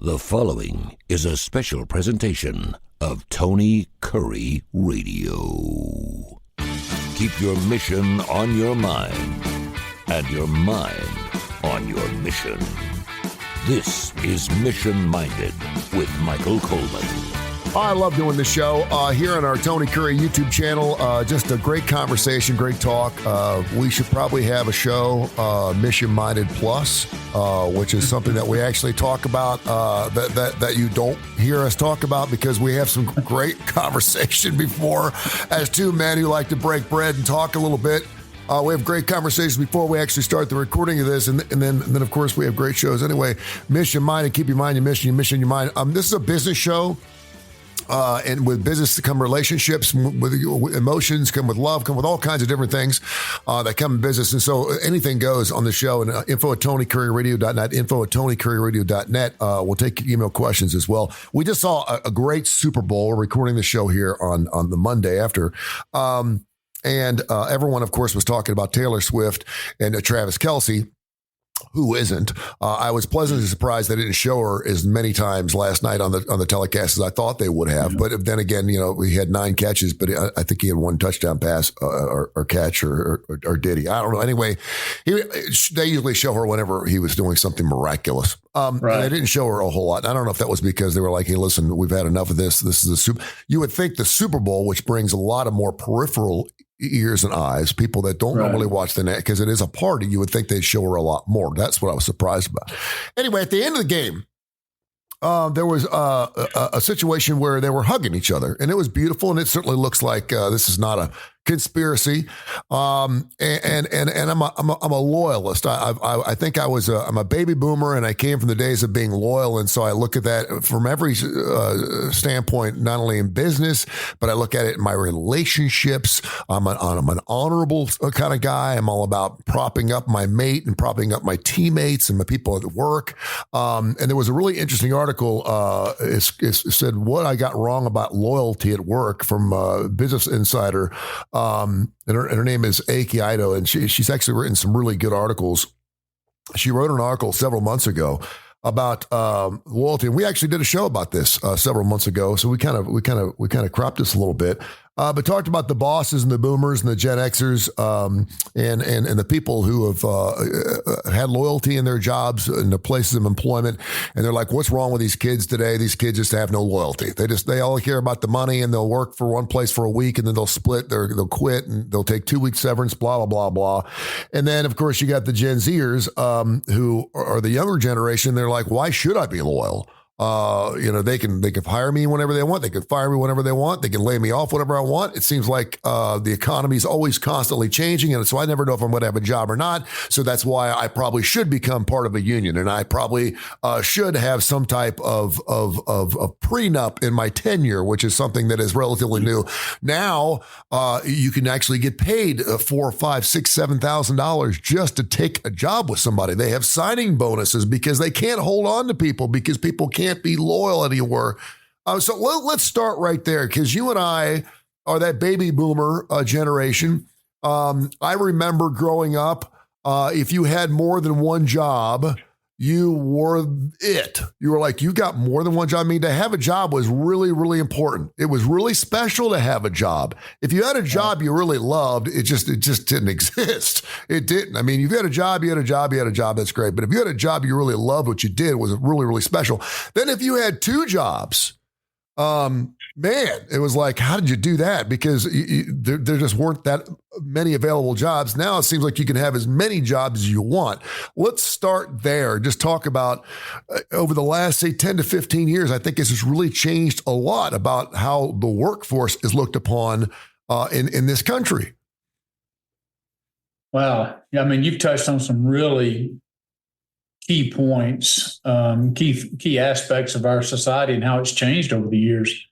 The following is a special presentation of Tony Kurre Radio. Keep your mission on your mind and your mind on your mission. This is Mission Minded with Michael Coleman. I love doing this show here on our Tony Kurre YouTube channel. Just a great conversation, great talk. We should probably have a show, Mission Minded Plus, which is something that we actually talk about that you don't hear us talk about because we have some great conversation before as two men who like to break bread and talk a little bit. We have great conversations before we actually start the recording of this, and then of course we have great shows anyway. Mission Minded, keep your mind, your mission, your mind. This is a business show. And with business come relationships, with emotions, come with love, come with all kinds of different things that come in business. And so anything goes on the show. And info@TonyKurreRadio.net, info@TonyKurreRadio.net. We'll take email questions as well. We just saw a great Super Bowl. We're recording the show here on the Monday after. And everyone, of course, was talking about Taylor Swift and Travis Kelce. Who isn't? I was pleasantly surprised they didn't show her as many times last night on the telecast as I thought they would have. Yeah. But then again, he had 9 catches, but I think he had 1 touchdown pass or catch or did he? I don't know. Anyway, they usually show her whenever he was doing something miraculous. Right. And they didn't show her a whole lot. I don't know if that was because they were like, hey, listen, we've had enough of this. This is the Super. You would think the Super Bowl, which brings a lot of more peripheral ears and eyes, people that don't normally watch the net, because it is a party, you would think they'd show her a lot more. That's what I was surprised about. Anyway, at the end of the game, there was a situation where they were hugging each other, and it was beautiful, and it certainly looks like this is not a conspiracy. And I'm a loyalist. I think I'm a baby boomer, and I came from the days of being loyal, and so I look at that from every standpoint, not only in business, but I look at it in my relationships. I'm an honorable kind of guy. I'm all about propping up my mate and propping up my teammates and my people at work. And there was a really interesting article. It said what I got wrong about loyalty at work from Business Insider. And her name is Aki Ito, and she's actually written some really good articles. She wrote an article several months ago about loyalty, and we actually did a show about this several months ago. So we kind of cropped this a little bit, but talked about the bosses and the boomers and the Gen Xers and the people who have had loyalty in their jobs and their places of employment. And they're like, what's wrong with these kids today? These kids just have no loyalty. They all care about the money, and they'll work for one place for a week, and then they'll split. They'll quit, and they'll take 2 weeks severance. Blah blah blah blah. And then of course you got the Gen Zers who are the younger generation. They're like, why should I be loyal? They can hire me whenever they want. They can fire me whenever they want. They can lay me off whenever I want. It seems like the economy is always constantly changing, and so I never know if I'm going to have a job or not. So that's why I probably should become part of a union, and I probably should have some type of prenup in my tenure, which is something that is relatively new. Now you can actually get paid $4, $5, $6, $7,000 just to take a job with somebody. They have signing bonuses because they can't hold on to people because people can't be loyal anywhere. So let's start right there, because you and I are that baby boomer generation. I remember growing up, if you had more than one job, you were it. You were like, you got more than one job. I mean, to have a job was really, really important. It was really special to have a job. If you had a job you really loved, it just didn't exist. It didn't. I mean, if you had a job, you had a job, that's great. But if you had a job you really loved, what you did was really, really special. Then if you had 2 jobs, man, it was like, how did you do that? Because there just weren't that many available jobs. Now it seems like you can have as many jobs as you want. Let's start there. Just talk about over the last, say, 10 to 15 years, I think this has really changed a lot about how the workforce is looked upon in this country. Wow. Yeah, I mean, you've touched on some really key points, key aspects of our society and how it's changed over the years.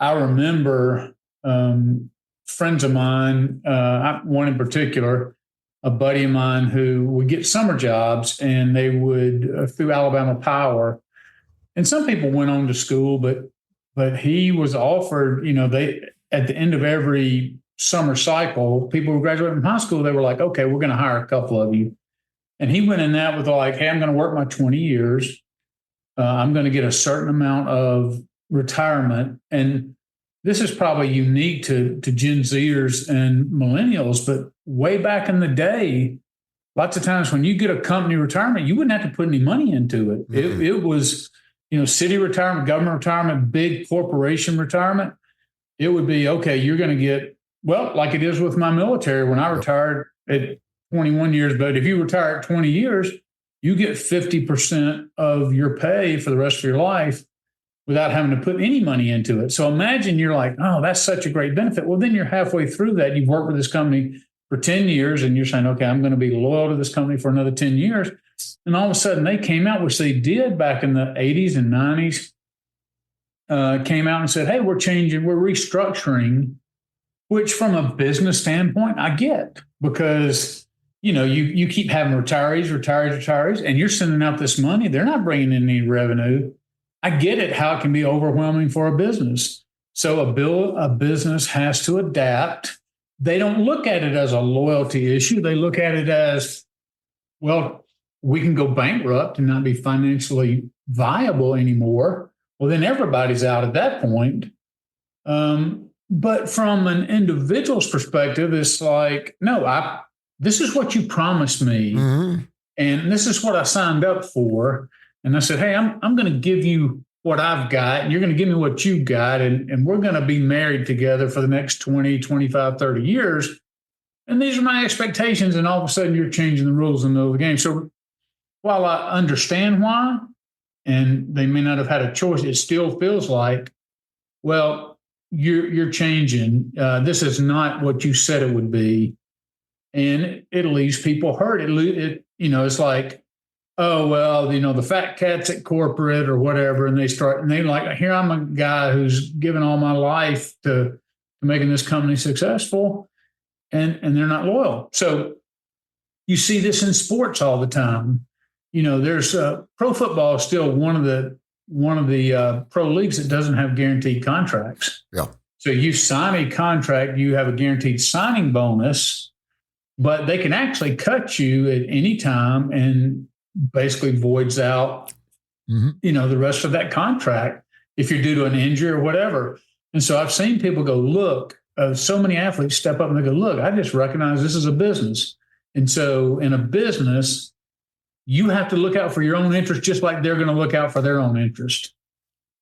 I remember friends of mine, one in particular, a buddy of mine who would get summer jobs, and they would through Alabama Power. And some people went on to school, but he was offered, they at the end of every summer cycle, people who graduated from high school, they were like, okay, we're going to hire a couple of you. And he went in that with like, hey, I'm going to work my 20 years. I'm going to get a certain amount of retirement. And this is probably unique to Gen Zers and millennials, but way back in the day, lots of times when you get a company retirement, you wouldn't have to put any money into it. Mm-hmm. It was, city retirement, government retirement, big corporation retirement. It would be, okay, you're going to get, well, like it is with my military. When I retired at 21 years, but if you retire at 20 years, you get 50% of your pay for the rest of your life without having to put any money into it. So imagine you're like, oh, that's such a great benefit. Well, then you're halfway through that. You've worked with this company for 10 years and you're saying, okay, I'm going to be loyal to this company for another 10 years. And all of a sudden they came out, which they did back in the 80s and 90s, came out and said, hey, we're restructuring, which from a business standpoint, I get, because you keep having retirees, and you're sending out this money. They're not bringing in any revenue. I get it, how it can be overwhelming for a business. So a business has to adapt. They don't look at it as a loyalty issue. They look at it as, well, we can go bankrupt and not be financially viable anymore. Well, then everybody's out at that point. But from an individual's perspective, it's like, no, this is what you promised me. Mm-hmm. And this is what I signed up for. And I said, hey, I'm going to give you what I've got, and you're going to give me what you got. And we're going to be married together for the next 20, 25, 30 years. And these are my expectations. And all of a sudden you're changing the rules in the middle of the game. So while I understand why, and they may not have had a choice, it still feels like, well, you're changing. This is not what you said it would be. And it leaves people hurt. It's like, oh, well, the fat cat's at corporate or whatever. And they like, here, I'm a guy who's given all my life to making this company successful, and they're not loyal. So you see this in sports all the time. There's pro football is still one of the pro leagues that doesn't have guaranteed contracts. Yeah. So you sign a contract, you have a guaranteed signing bonus, but they can actually cut you at any time and basically voids out, the rest of that contract if you're due to an injury or whatever. And so I've seen people go, look, so many athletes step up and they go, look, I just recognize this is a business. And so in a business, you have to look out for your own interest, just like they're going to look out for their own interest.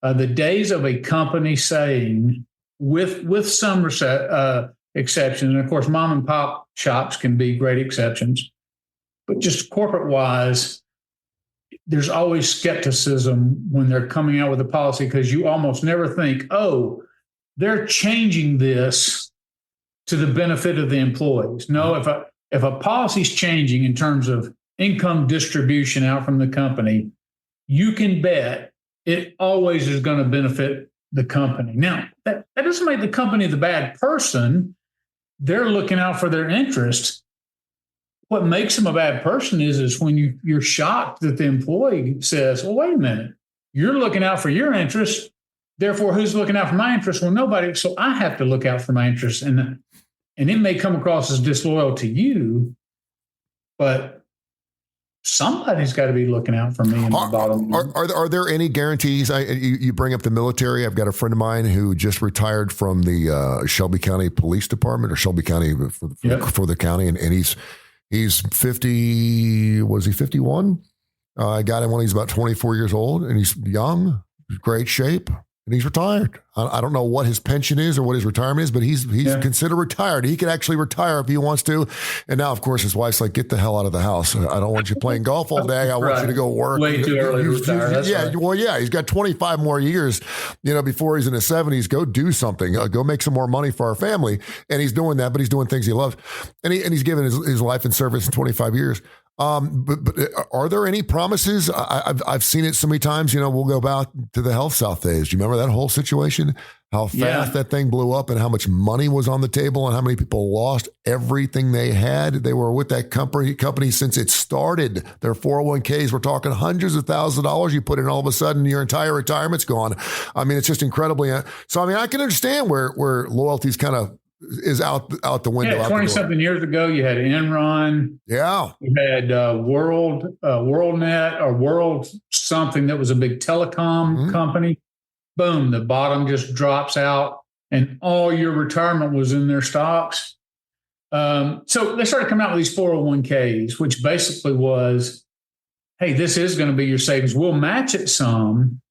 The days of a company saying, with some exceptions, and of course, mom and pop shops can be great exceptions, but just corporate wise, there's always skepticism when they're coming out with a policy, because you almost never think, oh, they're changing this to the benefit of the employees. No, if a policy's changing in terms of income distribution out from the company, you can bet it always is going to benefit the company. Now, that doesn't make the company the bad person. They're looking out for their interests. What makes them a bad person is when you're shocked that the employee says, well, wait a minute, you're looking out for your interests. Therefore, who's looking out for my interests? Well, nobody. So I have to look out for my interests. And it may come across as disloyal to you, but somebody's got to be looking out for me in the bottom. Are there any guarantees? You bring up the military. I've got a friend of mine who just retired from the Shelby County Police Department, or Shelby County for the county, and he's 50. Was he 51? I got him when he's about 24 years old, and he's young, great shape. And he's retired. I don't know what his pension is or what his retirement is, but he's considered retired. He could actually retire if he wants to. And now, of course, his wife's like, get the hell out of the house. I don't want you playing golf all day. I want you to go work. Way too early to retire. He's got 25 more years, before he's in his 70s. Go do something. Go make some more money for our family. And he's doing that, but he's doing things he loves. And he's given his life in service in 25 years. But are there any promises? I've seen it so many times. We'll go back to the Health South days. Do you remember that whole situation? How fast that thing blew up, and how much money was on the table, and how many people lost everything they had. They were with that company since it started. Their 401ks, we're talking hundreds of thousands of dollars you put in. All of a sudden, your entire retirement's gone. I mean, it's just incredibly. So, I mean, I can understand where loyalty's kind of is out the window. Yeah, 20-something years ago, you had Enron. Yeah. You had WorldNet or World something that was a big telecom company. Boom, the bottom just drops out and all your retirement was in their stocks. So they started coming out with these 401ks, which basically was, hey, this is going to be your savings. We'll match it some,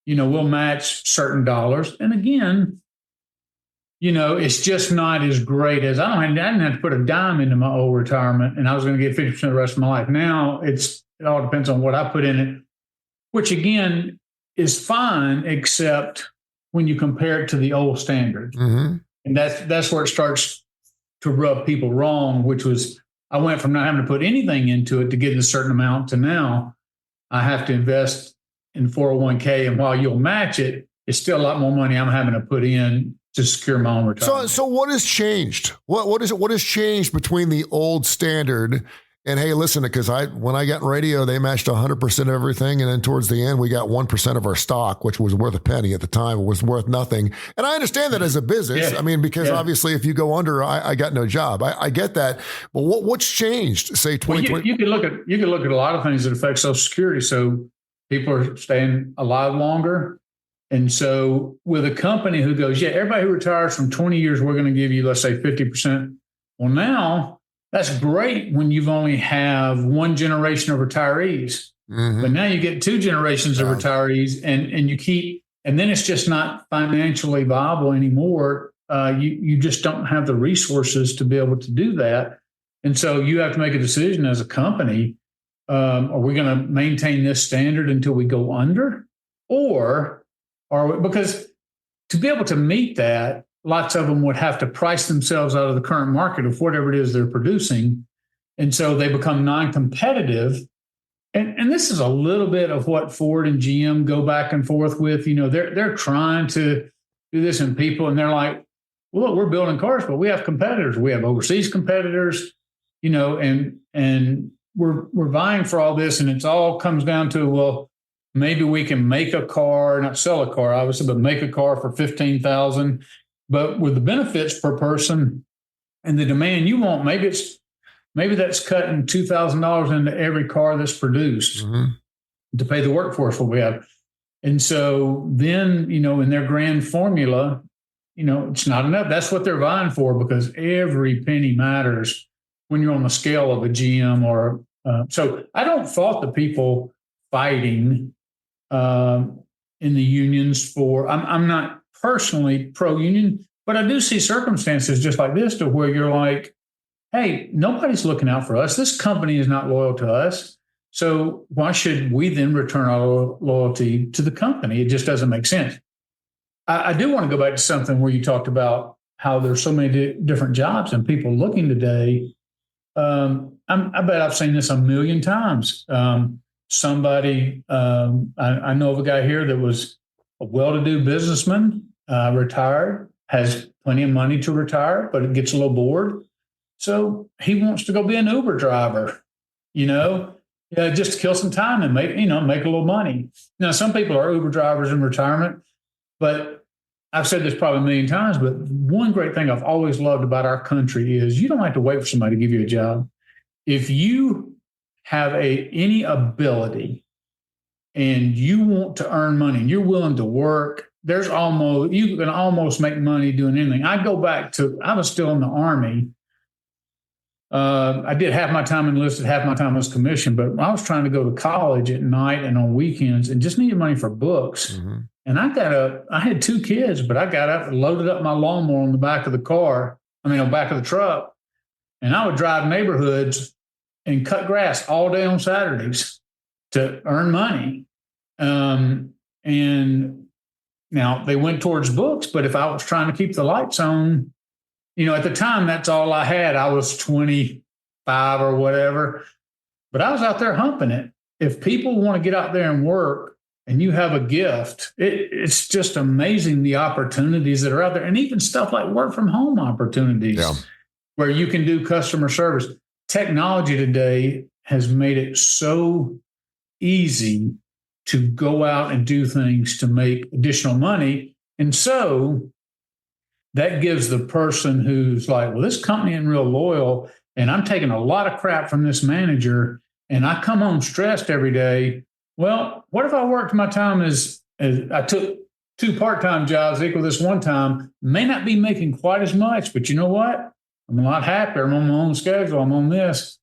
we'll match certain dollars. And again, it's just not as great as I didn't have to put a dime into my old retirement and I was going to get 50% of the rest of my life. Now it all depends on what I put in it, which again is fine, except when you compare it to the old standard. And that's where it starts to rub people wrong, which was I went from not having to put anything into it to getting a certain amount to now I have to invest in 401k. And while you'll match it, it's still a lot more money I'm having to put in to secure my own retirement. So what has changed? What has changed between the old standard and, hey, listen, because when I got in radio, they matched 100% of everything. And then towards the end, we got 1% of our stock, which was worth a penny at the time. It was worth nothing. And I understand that as a business. Yeah. I mean, because obviously if you go under, I got no job. I get that. But what's changed, say 2020? Well, you can look at a lot of things that affect Social Security. So people are staying alive longer. And so with a company who goes, yeah, everybody who retires from 20 years, we're going to give you, let's say 50%. Well, now that's great when you've only have one generation of retirees, but now you get two generations of retirees and you keep, and then it's just not financially viable anymore. You just don't have the resources to be able to do that. And so you have to make a decision as a company. Are we going to maintain this standard until we go under, or are we, because to be able to meet that, lots of them would have to price themselves out of the current market of whatever it is they're producing. And so they become non-competitive. And this is a little bit of what Ford and GM go back and forth with. They're trying to do this in people, and they're like, well, look, we're building cars, but we have competitors. We have overseas competitors, and we're vying for all this. And it's all comes down to, well, maybe we can make a car, not sell a car, obviously, but make a car for $15,000. But with the benefits per person and the demand you want, maybe that's cutting $2,000 into every car that's produced to pay the workforce what we have. And so then, in their grand formula, it's not enough. That's what they're vying for, because every penny matters when you're on the scale of a GM or so I don't fault the people fighting in the unions for. I'm not personally pro-union, but I do see circumstances just like this to where you're like, hey, nobody's looking out for us. This company is not loyal to us. So why should we then return our loyalty to the company? It just doesn't make sense. I do want to go back to something where you talked about how there's so many different jobs and people looking today. I bet I've seen this a million times. Somebody, I know of a guy here that was a well-to-do businessman, retired, has plenty of money to retire, but it gets a little bored. So he wants to go be an Uber driver, just to kill some time and make a little money. Now, some people are Uber drivers in retirement, but I've said this probably a million times, but one great thing I've always loved about our country is you don't have to wait for somebody to give you a job. If you have any ability and you want to earn money and you're willing to work, you can almost make money doing anything. I go back to, I was still in the Army. I did half my time enlisted, half my time was commissioned, but I was trying to go to college at night and on weekends and just needed money for books. And I had two kids, but I got up and loaded up my lawnmower on the back of the back of the truck. And I would drive neighborhoods and cut grass all day on Saturdays to earn money. And now they went towards books, but if I was trying to keep the lights on, at the time, that's all I had. I was 25 or whatever, but I was out there humping it. If people want to get out there and work and you have a gift, it's just amazing the opportunities that are out there. And even stuff like work from home opportunities where you can do customer service. Technology today has made it so easy to go out and do things to make additional money. And so that gives the person who's like, well, this company isn't real loyal, and I'm taking a lot of crap from this manager, and I come home stressed every day. Well, what if I worked my time as I took 2 part-time jobs equal this one time, may not be making quite as much, but you know what? I'm a lot happier. I'm on my own schedule. I'm on this.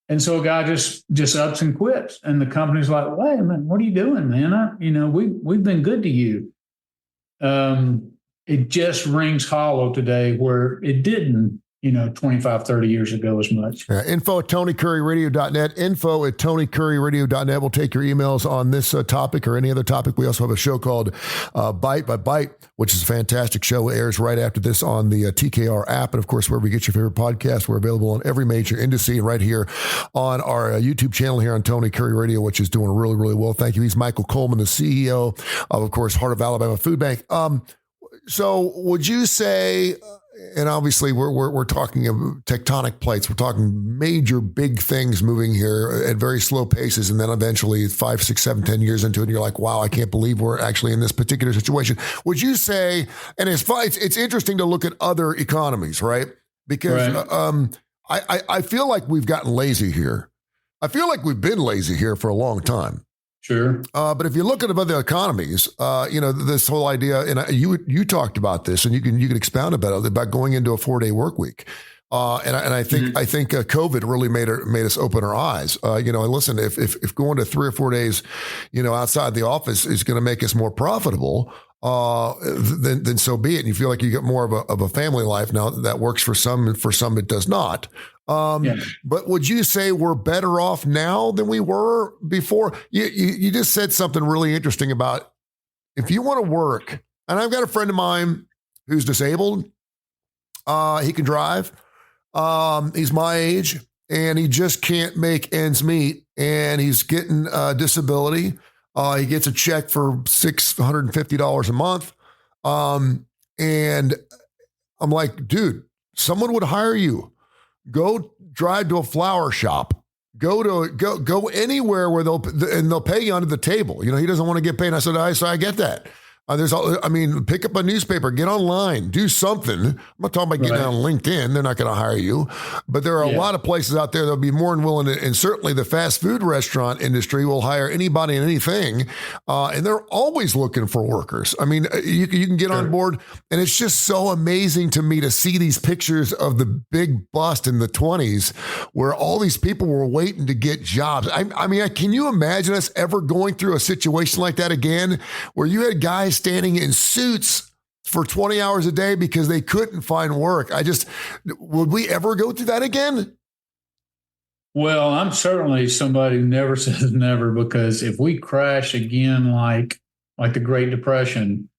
And so a guy just ups and quits. And the company's like, wait a minute, what are you doing, man? We've been good to you. It just rings hollow today where it didn't, 25, 30 years ago as much. Info at TonyCurryRadio.net. Info at TonyCurryRadio.net. We'll take your emails on this topic or any other topic. We also have a show called Bite by Bite, which is a fantastic show. It airs right after this on the TKR app. And of course, wherever you get your favorite podcast, we're available on every major industry right here on our YouTube channel here on Tony Curry Radio, which is doing really, really well. Thank you. He's Michael Coleman, the CEO of course, Heart of Alabama Food Bank. So would you say, and obviously we're talking of tectonic plates, we're talking major big things moving here at very slow paces, and then eventually 5, 6, 7, 10 years into it, and you're like, wow, I can't believe we're actually in this particular situation. Would you say, and it's interesting to look at other economies, right? Because right. I feel like we've gotten lazy here. I feel like we've been lazy here for a long time. Sure. But if you look at other economies, this whole idea, and you talked about this, and you can expound about going into a 4-day work week. And I think COVID really made us open our eyes. And listen, if going to 3 or 4 days, outside the office is going to make us more profitable, then so be it. And you feel like you get more of a family life now. That works for some, and for some it does not. But would you say we're better off now than we were before? You just said something really interesting about if you want to work, and I've got a friend of mine who's disabled. He can drive. He's my age, and he just can't make ends meet, and he's getting disability. He gets a check for $650 a month. And I'm like, dude, someone would hire you. Go drive to a flower shop. Go anywhere where they'll pay you under the table. He doesn't want to get paid. And I said, I get that. Pick up a newspaper, get online, do something. I'm not talking about getting on LinkedIn. They're not going to hire you. But there are a lot of places out there that'll be more than willing to, and certainly the fast food restaurant industry will hire anybody and anything. And they're always looking for workers. You can get on board. And it's just so amazing to me to see these pictures of the big bust in the 20s where all these people were waiting to get jobs. Can you imagine us ever going through a situation like that again, where you had guys standing in suits for 20 hours a day because they couldn't find work? Would we ever go through that again? Well, I'm certainly somebody who never says never, because if we crash again, like the Great Depression,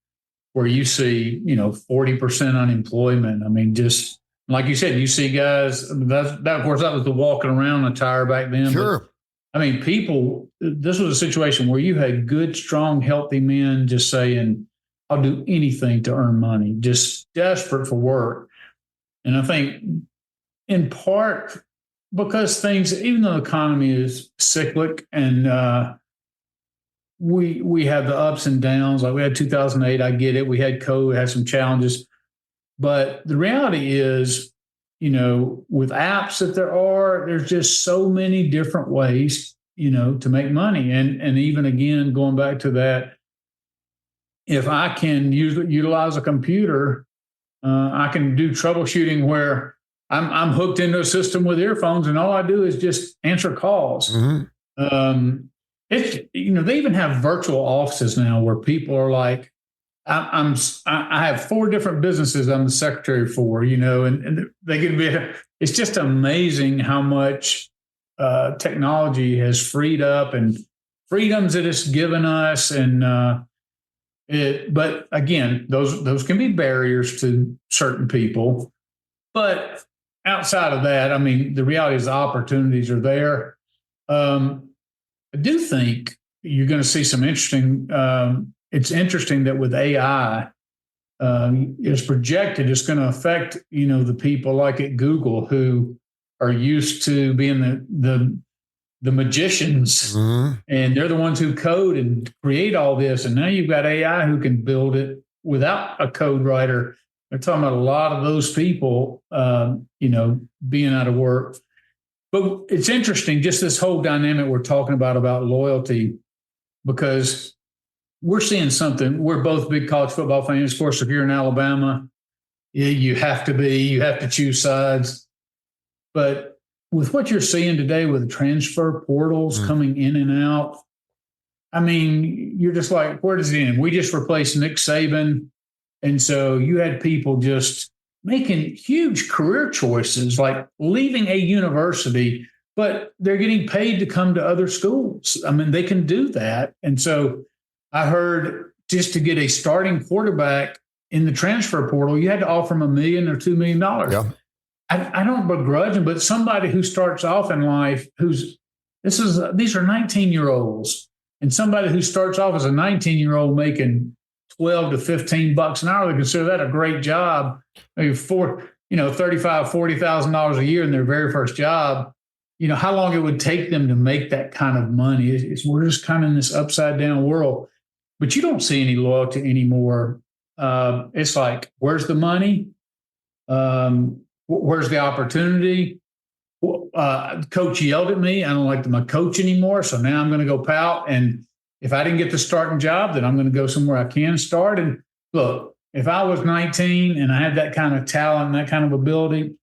where you see, 40% unemployment. Just like you said, you see guys, that of course, that was the walking around attire back then. Sure. But, people, this was a situation where you had good, strong, healthy men just saying, I'll do anything to earn money, just desperate for work. And I think in part because even though the economy is cyclic and we have the ups and downs, like we had 2008, I get it. We had COVID, had some challenges. But the reality is, with apps that there's just so many different ways, to make money. And even again, going back to that, if I can utilize a computer, I can do troubleshooting where I'm hooked into a system with earphones, and all I do is just answer calls. Mm-hmm. They even have virtual offices now where people are like, I have 4 different businesses I'm the secretary for, and they can be. It's just amazing how much technology has freed up and freedoms that it's given us, and but again, those can be barriers to certain people. But outside of that, the reality is the opportunities are there. I do think you're going to see some interesting. It's interesting that with AI, it's projected it's going to affect, the people like at Google who are used to being the magicians, mm-hmm. and they're the ones who code and create all this. And now you've got AI who can build it without a code writer. They're talking about a lot of those people, being out of work. But it's interesting, just this whole dynamic we're talking about loyalty, because we're seeing something. We're both big college football fans. Of course, if you're in Alabama, you have to choose sides. But with what you're seeing today with the transfer portals coming in and out, I mean, you're just like, where does it end? We just replaced Nick Saban. And so you had people just making huge career choices, like leaving a university, but they're getting paid to come to other schools. I mean, they can do that. And so I heard just to get a starting quarterback in the transfer portal, you had to offer him $1 million or $2 million. Yeah. I don't begrudge him, but somebody who starts off in life these are 19-year-olds, and somebody who starts off as a 19-year-old making $12 to $15 an hour, they consider that a great job. Maybe $35,000, $40,000 a year in their very first job. How long it would take them to make that kind of money. We're just kind of in this upside down world, but you don't see any loyalty anymore. It's like, where's the money? Where's the opportunity? Coach yelled at me. I don't like my coach anymore. So now I'm going to go pout. And if I didn't get the starting job, then I'm going to go somewhere I can start. And look, if I was 19 and I had that kind of talent and that kind of ability,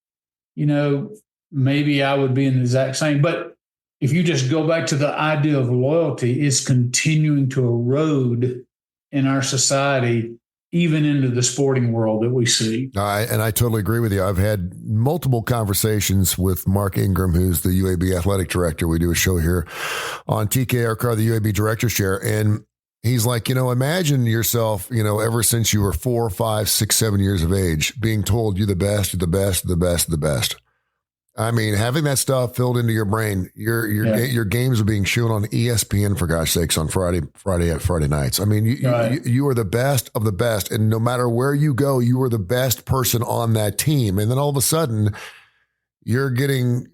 maybe I would be in the exact same. But if you just go back to the idea of loyalty, it's continuing to erode in our society, even into the sporting world that we see. And I totally agree with you. I've had multiple conversations with Mark Ingram, who's the UAB athletic director. We do a show here on TKRK, the UAB Director's Chair. And he's like, imagine yourself, ever since you were 4, 5, 6, 7 years of age, being told you're the best, the best, the best, the best. I mean, having that stuff filled into your brain, your games are being shown on ESPN, for gosh sakes, on Friday nights. I mean, you are the best of the best, and no matter where you go, you are the best person on that team. And then all of a sudden, you're getting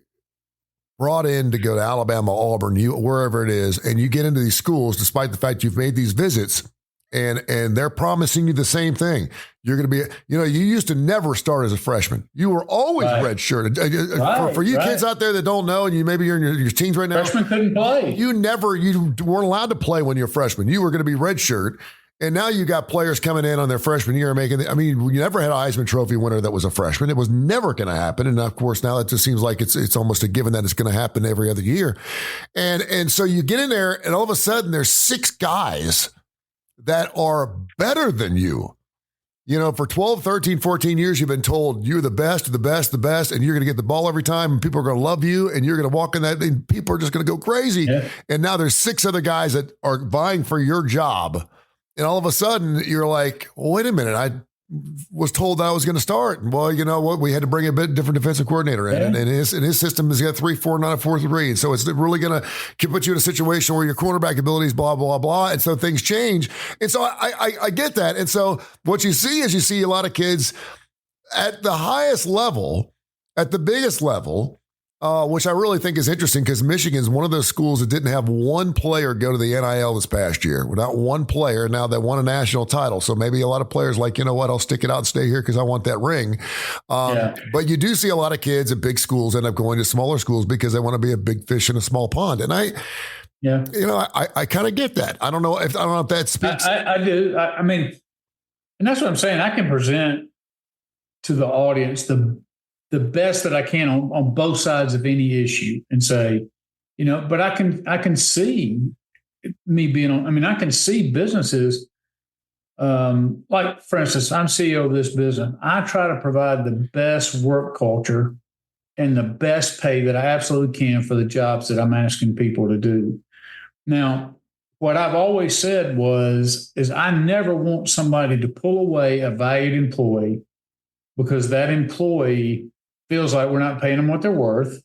brought in to go to Alabama, Auburn, wherever it is, and you get into these schools, despite the fact you've made these visits, and they're promising you the same thing. You're going to be, you used to never start as a freshman. You were always redshirted. For you kids out there that don't know, and maybe you're in your teens right now. Freshmen couldn't play. You weren't allowed to play when you're a freshman. You were going to be redshirt. And now you got players coming in on their freshman year you never had a Heisman Trophy winner that was a freshman. It was never going to happen. And of course, now it just seems like it's almost a given that it's going to happen every other year. And so you get in there, and all of a sudden there's 6 guys that are better than you. For 12, 13, 14 years, you've been told you're the best, the best, the best, and you're going to get the ball every time, and people are going to love you, and you're going to walk in that, and people are just going to go crazy. Yeah. And now there's 6 other guys that are vying for your job. And all of a sudden, you're like, well, wait a minute, I was told that I was going to start. And well, you know what? We had to bring a bit different defensive coordinator in, and his system has got 3-4, not a 4-3. And so it's really going to put you in a situation where your cornerback abilities, blah, blah, blah. And so things change. And so I get that. And so what you see is a lot of kids at the highest level, at the biggest level, which I really think is interesting because Michigan's one of those schools that didn't have one player go to the NIL this past year. Without one player, now they won a national title. So maybe a lot of players like, you know what, I'll stick it out and stay here because I want that ring. But you do see a lot of kids at big schools end up going to smaller schools because they want to be a big fish in a small pond. And I kind of get that. I don't know if that speaks. I do. I mean, and that's what I'm saying. I can present to the audience the best that I can on both sides of any issue and say, but I can see me being on, I can see businesses, like for instance, I'm CEO of this business. I try to provide the best work culture and the best pay that I absolutely can for the jobs that I'm asking people to do. Now, what I've always said is I never want somebody to pull away a valued employee because that employee feels like we're not paying them what they're worth,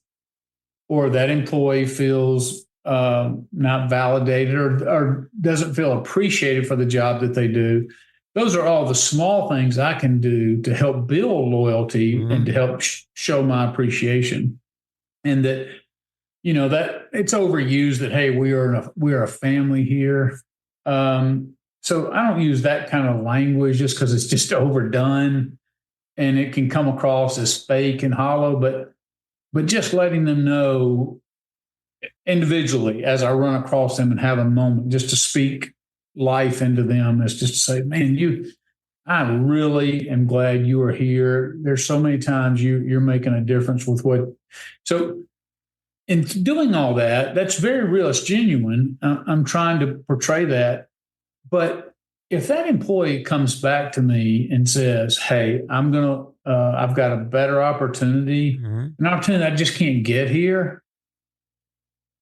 or that employee feels not validated or doesn't feel appreciated for the job that they do. Those are all the small things I can do to help build loyalty and to help show my appreciation. And that, that it's overused that, hey, we are a family here. So I don't use that kind of language just because it's just overdone. and it can come across as fake and hollow, but just letting them know individually as I run across them and have a moment just to speak life into them is just to say, man, I really am glad you are here. There's so many times you're making a difference with what. So in doing all that, that's very real. It's genuine. I'm trying to portray that. But if that employee comes back to me and says, hey, I've got a better opportunity, an opportunity I just can't get here.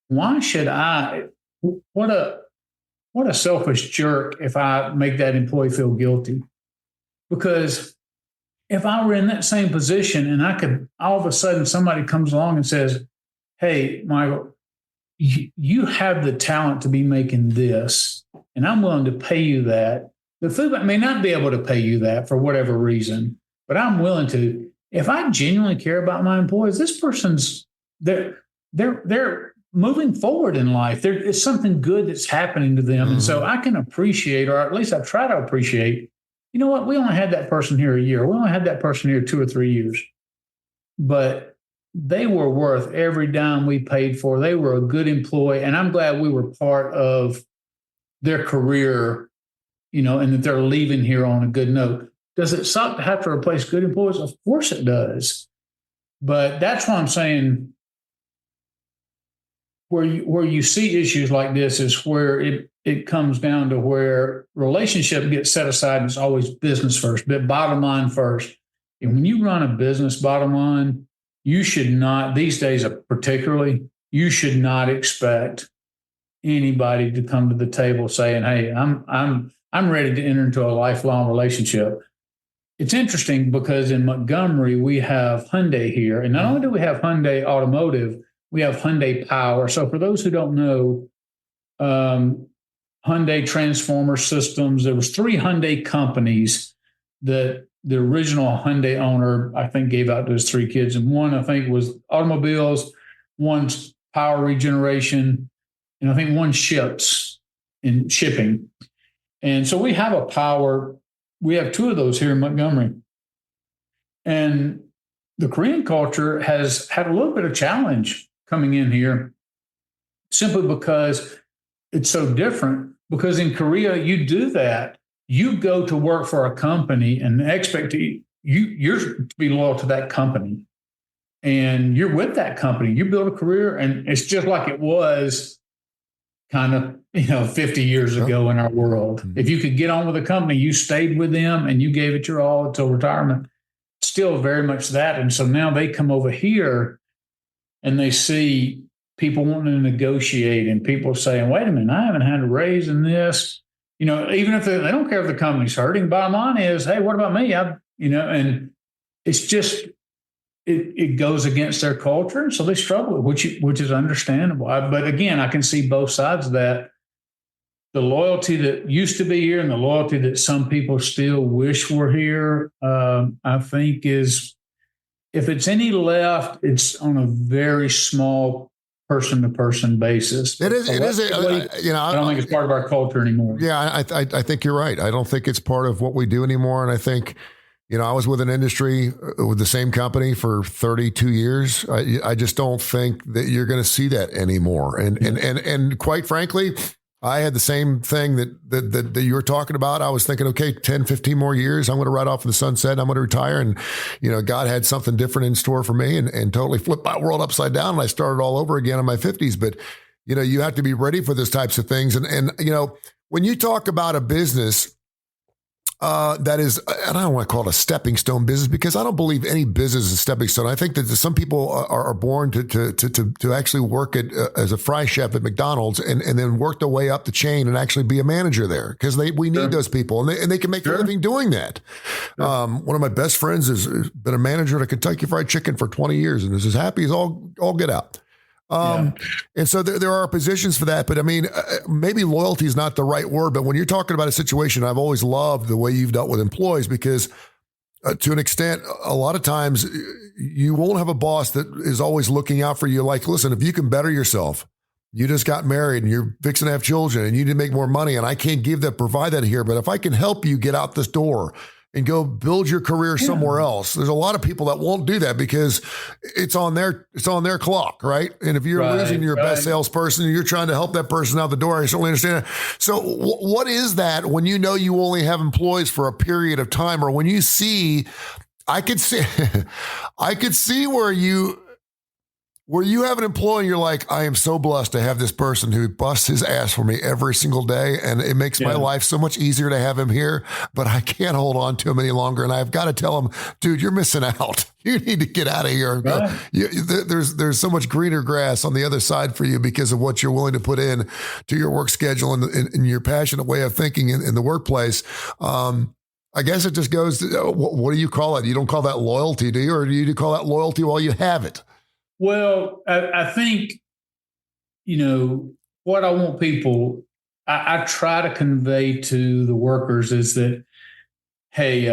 Why should I? What a selfish jerk if I make that employee feel guilty. Because if I were in that same position and I could, all of a sudden somebody comes along and says, hey, Michael, you have the talent to be making this, and I'm willing to pay you that. The food bank may not be able to pay you that for whatever reason, but I'm willing to. If I genuinely care about my employees, this person's they're moving forward in life. There is something good that's happening to them, and so I can appreciate, or at least I try to appreciate. You know what? We only had that person here a year. We only had that person here 2 or 3 years, but they were worth every dime we paid for. They were a good employee, and I'm glad we were part of their career, and that they're leaving here on a good note. Does it suck to have to replace good employees? Of course it does. But that's why I'm saying where you see issues like this is where it comes down to where relationship gets set aside and it's always business first, but bottom line first. And when you run a business bottom line, you should not, these days particularly, you should not expect anybody to come to the table saying, hey, I'm ready to enter into a lifelong relationship. It's interesting because in Montgomery, we have Hyundai here. And not only do we have Hyundai Automotive, we have Hyundai Power. So for those who don't know, Hyundai Transformer Systems, there was 3 Hyundai companies that the original Hyundai owner, I think, gave out to his 3 kids. And one, I think, was automobiles, one's power regeneration, and I think one ships in shipping. And so we have we have 2 of those here in Montgomery. And the Korean culture has had a little bit of challenge coming in here simply because it's so different. Because in Korea, you do that. You go to work for a company and expect you're to be loyal to that company. And you're with that company. You build a career, and it's just like it was kind of 50 years ago in our world. If you could get on with a company, you stayed with them and you gave it your all until retirement. Still very much that. And so now they come over here and they see people wanting to negotiate and people saying, wait a minute, I haven't had a raise in this. Even if they don't care if the company's hurting, bottom line is, hey, what about me? And it's just, it goes against their culture. So they struggle, which is understandable. But again, I can see both sides of that. The loyalty that used to be here and the loyalty that some people still wish were here, I think is, if it's any left, it's on a very small person-to-person basis. It is. I don't think it's part of our culture anymore. Yeah, I think you're right. I don't think it's part of what we do anymore. And I think, I was with an industry with the same company for 32 years. I just don't think that you're going to see that anymore. And quite frankly, I had the same thing that you were talking about. I was thinking, okay, 10, 15 more years, I'm going to ride off in the sunset. I'm going to retire. And, God had something different in store for me and totally flipped my world upside down. And I started all over again in my 50s. But, you have to be ready for those types of things. And when you talk about a business that is, and I don't want to call it a stepping stone business, because I don't believe any business is a stepping stone. I think that some people are born to actually work as a fry chef at McDonald's and then work their way up the chain and actually be a manager there, because we need those people and they can make a living doing that. One of my best friends has been a manager at a Kentucky Fried Chicken for 20 years and is as happy as all get out. And so there are positions for that, but I mean, maybe loyalty is not the right word, but when you're talking about a situation, I've always loved the way you've dealt with employees, because to an extent, a lot of times you won't have a boss that is always looking out for you. Like, listen, if you can better yourself, you just got married and you're fixing to have children and you need to make more money and I can't provide that here, but if I can help you get out this door and go build your career somewhere else. There's a lot of people that won't do that because it's on their clock, right? And if you're losing your best salesperson and you're trying to help that person out the door, I certainly understand that. So what is that when you know you only have employees for a period of time, or when you see, I could see where you have an employee and you're like, I am so blessed to have this person who busts his ass for me every single day. And it makes my life so much easier to have him here, but I can't hold on to him any longer. And I've got to tell him, dude, you're missing out. You need to get out of here. And go. There's so much greener grass on the other side for you because of what you're willing to put in to your work schedule and your passionate way of thinking in the workplace. I guess it just goes to, what do you call it? You don't call that loyalty, do you? Or do you call that loyalty while you have it? Well, I think, what I want people, I try to convey to the workers is that, hey,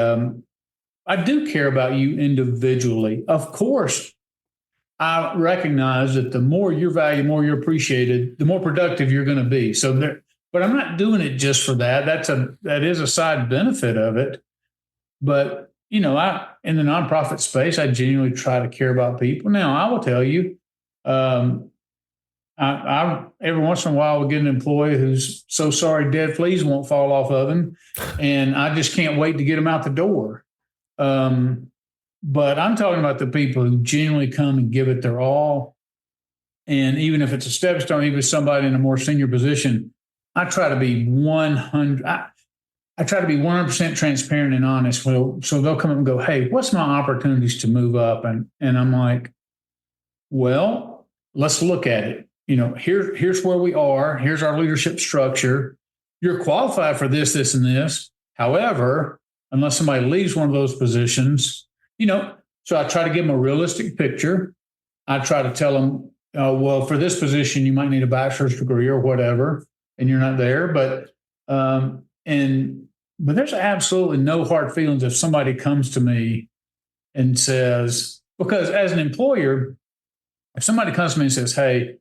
I do care about you individually. Of course, I recognize that the more you're valued, the more you're appreciated, the more productive you're going to be. But I'm not doing it just for that. That is a side benefit of it. But in the nonprofit space, I genuinely try to care about people. Now, I will tell you, I every once in a while will get an employee who's so sorry dead fleas won't fall off of him, and I just can't wait to get him out the door. But I'm talking about the people who genuinely come and give it their all. And even if it's a stepping stone, even if somebody in a more senior position, I try to be 100% transparent and honest. So they'll come up and go, hey, what's my opportunities to move up? And I'm like, well, let's look at it. Here's where we are. Here's our leadership structure. You're qualified for this, this, and this. However, unless somebody leaves one of those positions, so I try to give them a realistic picture. I try to tell them, well, for this position, you might need a bachelor's degree or whatever, and you're not there. But there's absolutely no hard feelings if somebody comes to me and says, because as an employer, if somebody comes to me and says, hey,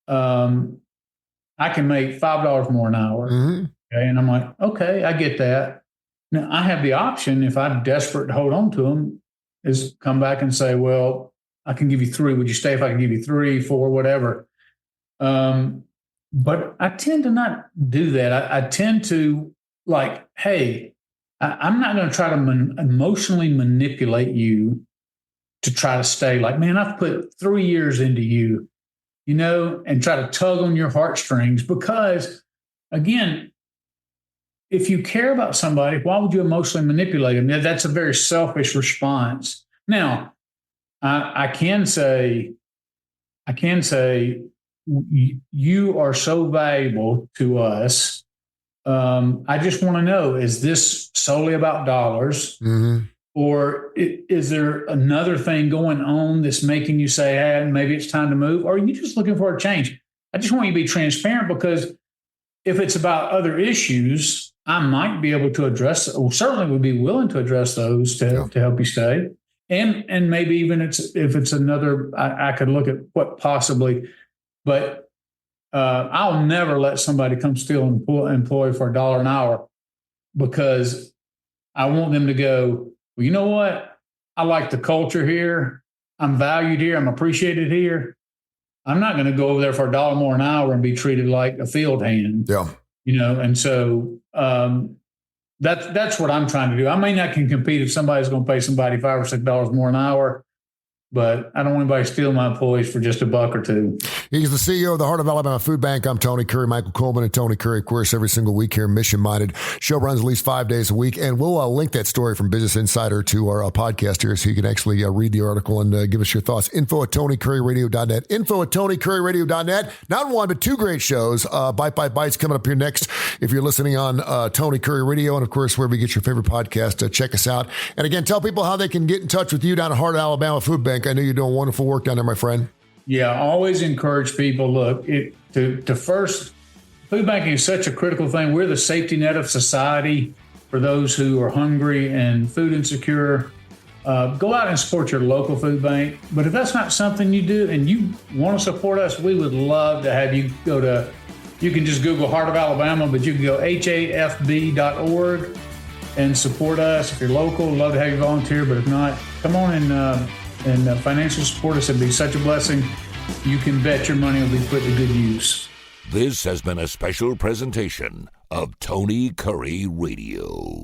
I can make $5 more an hour. Mm-hmm. Okay. And I'm like, okay, I get that. Now I have the option, if I'm desperate to hold on to them, is come back and say, well, I can give you 3. Would you stay if I can give you 3, 4, whatever? But I tend to not do that. I tend to like, hey, I'm not going to try to emotionally manipulate you to try to stay. Like, man, I've put 3 years into you, and try to tug on your heartstrings. Because, again, if you care about somebody, why would you emotionally manipulate them? That's a very selfish response. Now, I can say, you are so valuable to us. I just want to know, is this solely about dollars? Mm-hmm. Or is there another thing going on that's making you say, hey, maybe it's time to move? Or are you just looking for a change? I just want you to be transparent, because if it's about other issues, I might be able to address, or certainly would be willing to address those to help you stay. And maybe even if it's another, I could look at what possibly, but I'll never let somebody come steal an employee for $1 an hour, because I want them to go, well, you know what? I like the culture here. I'm valued here. I'm appreciated here. I'm not going to go over there for $1 more an hour and be treated like a field hand. Yeah. And so that's what I'm trying to do. I may not can compete if somebody's going to pay somebody $5 or $6 more an hour, but I don't want anybody stealing my employees for just $1 or $2. He's the CEO of the Heart of Alabama Food Bank. I'm Tony Kurre, Michael Coleman, and Tony Kurre, of course, every single week here, Mission Minded. Show runs at least 5 days a week, and we'll link that story from Business Insider to our podcast here, so you can actually read the article and give us your thoughts. info@TonyCurreRadio.net. info@TonyCurreRadio.net. Not one, but 2 great shows. Bite by Bites coming up here next. If you're listening on Tony Kurre Radio, and of course, wherever you get your favorite podcast, check us out. And again, tell people how they can get in touch with you down at Heart of Alabama Food Bank. I know you're doing wonderful work down there, my friend. Yeah, I always encourage people, look, to first, food banking is such a critical thing. We're the safety net of society for those who are hungry and food insecure. Go out and support your local food bank. But if that's not something you do and you want to support us, we would love to have you go to, you can just Google Heart of Alabama, but you can go HAFB.org. and support us. If you're local, love to have you volunteer, but if not, come on and financially support us. It'd be such a blessing. You can bet your money will be put to good use. This has been a special presentation of Tony Kurre Radio.